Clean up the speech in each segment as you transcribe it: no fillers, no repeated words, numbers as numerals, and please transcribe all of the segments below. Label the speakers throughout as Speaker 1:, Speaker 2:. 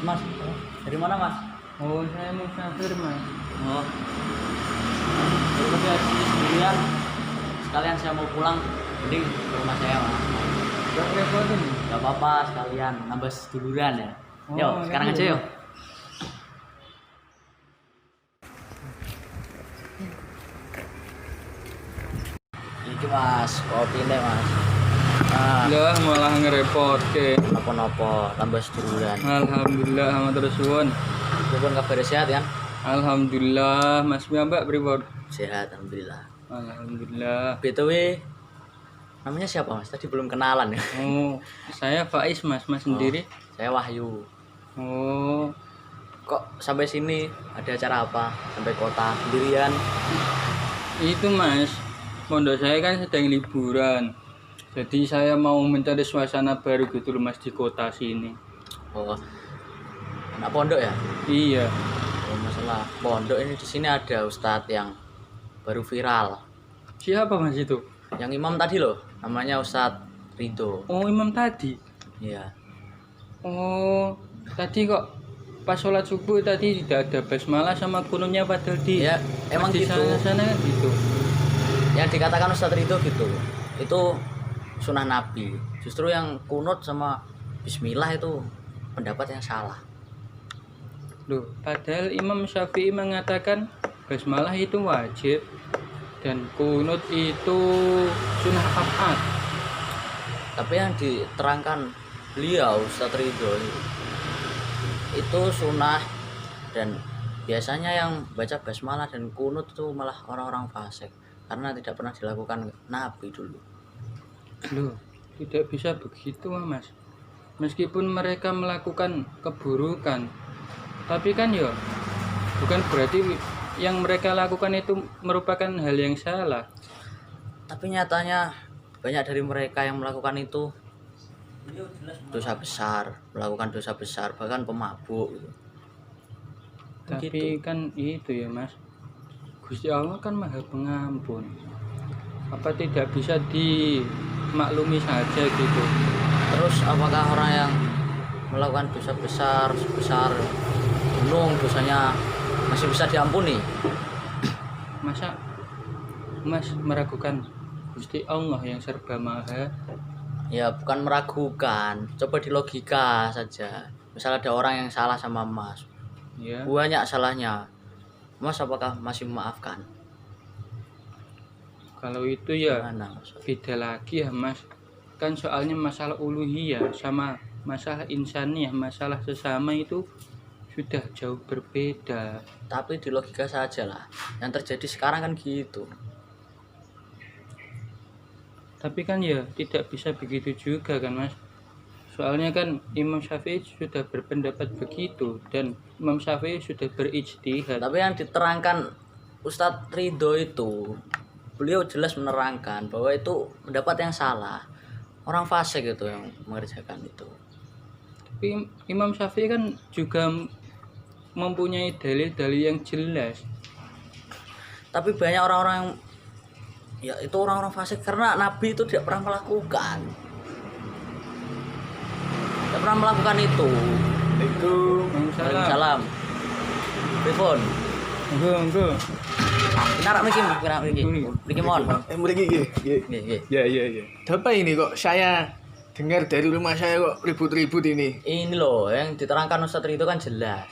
Speaker 1: Mas, dari mana Mas?
Speaker 2: Oh, saya musafir, Mas.
Speaker 1: Oh, tapi hari ini sendirian. Sekalian saya mau pulang, mending ke rumah saya Mas.
Speaker 2: Gak repotin.
Speaker 1: Gak apa-apa, sekalian nambah seduluran ya.
Speaker 2: Oh,
Speaker 1: Yuk, sekarang
Speaker 2: iya.
Speaker 1: aja yuk. Ini Mas, kopi deh Mas. Nah,
Speaker 2: Lah malah ngerepotin.
Speaker 1: nopo-nopo, tambah seduluran.
Speaker 2: Alhamdulillah amat terus suwun.
Speaker 1: Walaupun kabar sehat kan?
Speaker 2: Alhamdulillah, Mas Mbak pripun?
Speaker 1: Sehat, alhamdulillah.
Speaker 2: Alhamdulillah.
Speaker 1: BTW, namanya siapa Mas? Tadi belum kenalan ya.
Speaker 2: Oh, saya Faiz, Mas. Mas sendiri?
Speaker 1: Saya Wahyu.
Speaker 2: Oh,
Speaker 1: Kok sampai sini? Ada acara apa? Sampai kota sendirian?
Speaker 2: itu Mas. Pondok saya kan sedang liburan. Jadi saya mau mencari suasana baru gitu loh Mas di kota sini.
Speaker 1: Oh, anak pondok ya?
Speaker 2: Iya.
Speaker 1: Oh, masalah pondok ini di sini ada Ustadz yang baru viral.
Speaker 2: Siapa Mas itu?
Speaker 1: Yang imam tadi loh, namanya Ustadz Ridho.
Speaker 2: Oh, imam tadi.
Speaker 1: Iya.
Speaker 2: Oh, tadi kok pas sholat subuh tadi tidak ada basmalah sama kunutnya padahal di
Speaker 1: Ya, emang
Speaker 2: di
Speaker 1: gitu.
Speaker 2: sana kan gitu.
Speaker 1: Yang dikatakan Ustadz Ridho gitu. Itu sunnah Nabi. Justru yang kunut sama Bismillah itu pendapat yang salah.
Speaker 2: Loh, padahal Imam Syafi'i mengatakan basmalah itu wajib dan kunut itu sunnah abad.
Speaker 1: Tapi yang diterangkan beliau Ustadz Ridho itu sunnah, dan biasanya yang baca basmalah dan kunut itu malah orang-orang fasik karena tidak pernah dilakukan Nabi dulu.
Speaker 2: Loh, tidak bisa begitu Mas. Meskipun mereka melakukan keburukan, tapi kan ya bukan berarti yang mereka lakukan itu merupakan hal yang salah.
Speaker 1: Tapi nyatanya banyak dari mereka yang melakukan itu dosa besar, melakukan dosa besar, bahkan pemabuk gitu.
Speaker 2: Tapi kan itu ya Mas, Gusti Allah kan Maha Pengampun. Apa tidak bisa dimaklumi saja gitu?
Speaker 1: Terus apakah orang yang melakukan dosa besar sebesar gunung dosanya masih bisa diampuni?
Speaker 2: Masa Mas meragukan Gusti Allah yang serba maha?
Speaker 1: Ya bukan meragukan, coba di logika saja. Misal ada orang yang salah sama Mas,
Speaker 2: Ya,
Speaker 1: banyak salahnya, Mas apakah masih memaafkan?
Speaker 2: kalau itu ya
Speaker 1: Gimana Mas?
Speaker 2: beda lagi ya Mas. Kan soalnya masalah uluhiyah sama masalah insaniyah, masalah sesama itu sudah jauh berbeda.
Speaker 1: Tapi di logika saja lah, yang terjadi sekarang kan gitu.
Speaker 2: Tapi kan ya tidak bisa begitu juga kan Mas. Soalnya kan Imam Syafi'i sudah berpendapat begitu dan Imam Syafi'i sudah berijtihad.
Speaker 1: Tapi yang diterangkan Ustadz Ridho itu, beliau jelas menerangkan bahwa itu pendapat yang salah. Orang fasik itu yang mengerjakan itu.
Speaker 2: Tapi Imam Syafi'i kan juga mempunyai dalil-dalil yang jelas.
Speaker 1: Tapi banyak orang-orang yang ya itu orang-orang fasik karena Nabi itu tidak pernah melakukan. Tidak pernah melakukan itu. Waalaikumsalam. Pripun?
Speaker 2: Enggak.
Speaker 1: Kita rak mriki. Mriki mon.
Speaker 3: Mriki nggih.
Speaker 1: Nggih.
Speaker 3: Ya. Apa ini kok saya dengar dari rumah saya kok ribut-ribut ini?
Speaker 1: Ini loh yang diterangkan Ustadz Ridho kan jelas.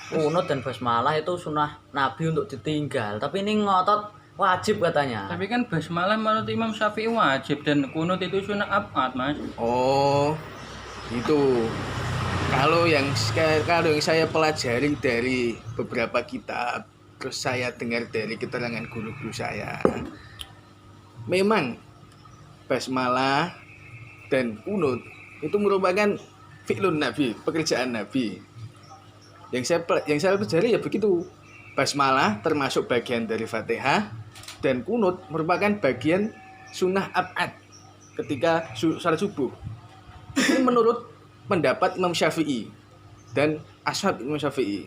Speaker 1: Kunut dan basmalah itu sunnah Nabi untuk ditinggal. Tapi ini ngotot wajib katanya.
Speaker 2: Tapi kan basmalah menurut Imam Syafi'i wajib dan kunut itu sunnah abad Mas.
Speaker 3: Oh, itu. Kalau yang saya pelajari dari beberapa kitab, terus saya dengar dari keterangan guru-guru saya, memang basmalah dan kunut itu merupakan fi'lun Nabi, pekerjaan Nabi. Yang saya pelajari ya begitu. Basmalah termasuk bagian dari Fatihah dan kunut merupakan bagian sunnah abad ketika salat subuh. Ini menurut pendapat Imam Syafi'i dan ashab Imam Syafi'i.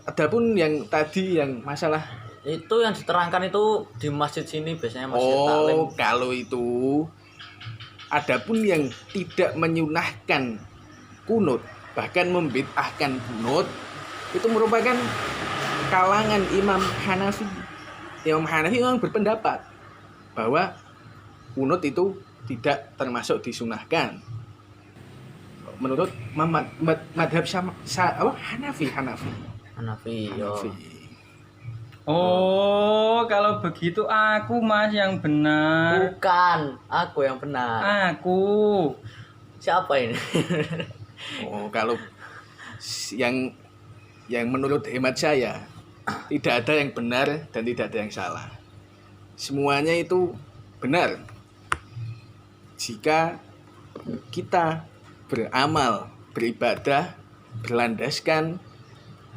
Speaker 3: Adapun yang tadi yang masalah
Speaker 1: itu yang diterangkan itu di masjid sini biasanya masjid taklim.
Speaker 3: Oh, kalau itu adapun yang tidak menyunahkan kunut bahkan membid'ahkan kunut, itu merupakan kalangan Imam Hanafi. Imam Hanafi memang berpendapat bahwa kunut itu tidak termasuk disunahkan. Menurut madhab Hanafi.
Speaker 1: Hanafi yo.
Speaker 2: Oh, kalau begitu aku Mas yang benar.
Speaker 1: Bukan, aku yang benar.
Speaker 2: Aku.
Speaker 1: Siapa ini?
Speaker 3: Oh, kalau yang menurut hemat saya tidak ada yang benar dan tidak ada yang salah. Semuanya itu benar jika kita beramal, beribadah, berlandaskan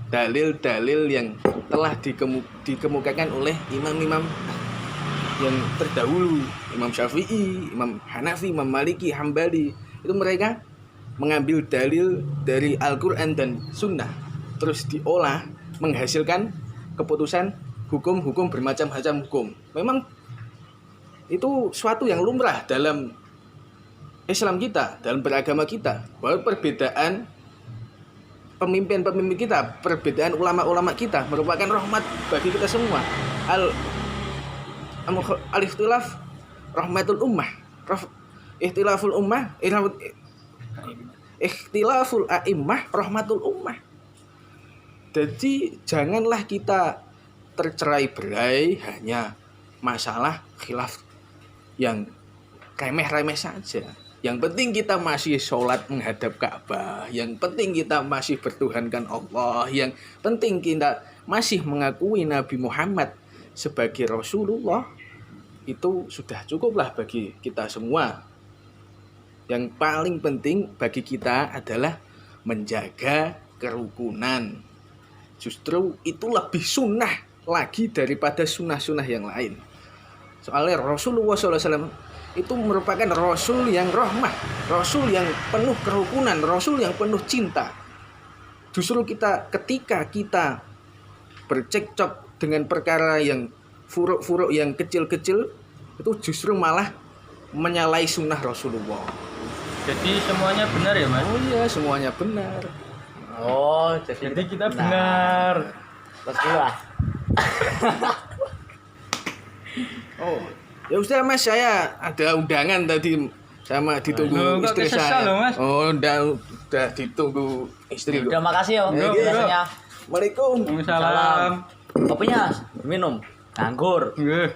Speaker 3: dalil-dalil yang telah dikemukakan oleh imam-imam yang terdahulu, Imam Syafi'i, Imam Hanafi, Imam Maliki, Hambali. Itu mereka mengambil dalil dari Al-Quran dan Sunnah, terus diolah menghasilkan keputusan hukum-hukum bermacam-macam hukum. Memang itu suatu yang lumrah dalam Islam kita, dalam beragama kita, bahwa perbedaan pemimpin-pemimpin kita, perbedaan ulama-ulama kita merupakan rahmat bagi kita semua. Al-ikhtilaf rahmatul ummah. Ikhtilaful ummah, ikhtilaful a'immah rahmatul ummah. Jadi janganlah kita tercerai-berai hanya masalah khilaf yang remeh-remeh saja. Yang penting kita masih sholat menghadap Ka'bah. Yang penting kita masih bertuhankan Allah. Yang penting kita masih mengakui Nabi Muhammad sebagai Rasulullah. Itu sudah cukuplah bagi kita semua. Yang paling penting bagi kita adalah menjaga kerukunan. Justru itu lebih sunnah lagi daripada sunnah-sunnah yang lain. Soalnya Rasulullah SAW itu merupakan Rasul yang rahmah, Rasul yang penuh kerukunan, Rasul yang penuh cinta. Justru ketika kita bercekcok dengan perkara yang furuk-furuk yang kecil-kecil, itu justru malah menyalahi sunnah Rasulullah.
Speaker 2: Jadi semuanya benar ya Mas?
Speaker 3: Oh iya, semuanya benar.
Speaker 1: Oh,
Speaker 2: Jadi kita benar.
Speaker 1: Betul.
Speaker 3: Oh, ya udah Mas, saya ada undangan tadi sama ditunggu
Speaker 2: Loh, kok
Speaker 3: istri
Speaker 2: kesesal
Speaker 3: saya.
Speaker 2: loh, Mas?
Speaker 3: Oh, udah ditunggu istri.
Speaker 1: Udah makasih ya.
Speaker 3: Ya, ya.
Speaker 1: Biasanya
Speaker 3: Assalamualaikum.
Speaker 2: Waalaikumsalam.
Speaker 1: kopinya minum. Nganggur.
Speaker 2: Nggih.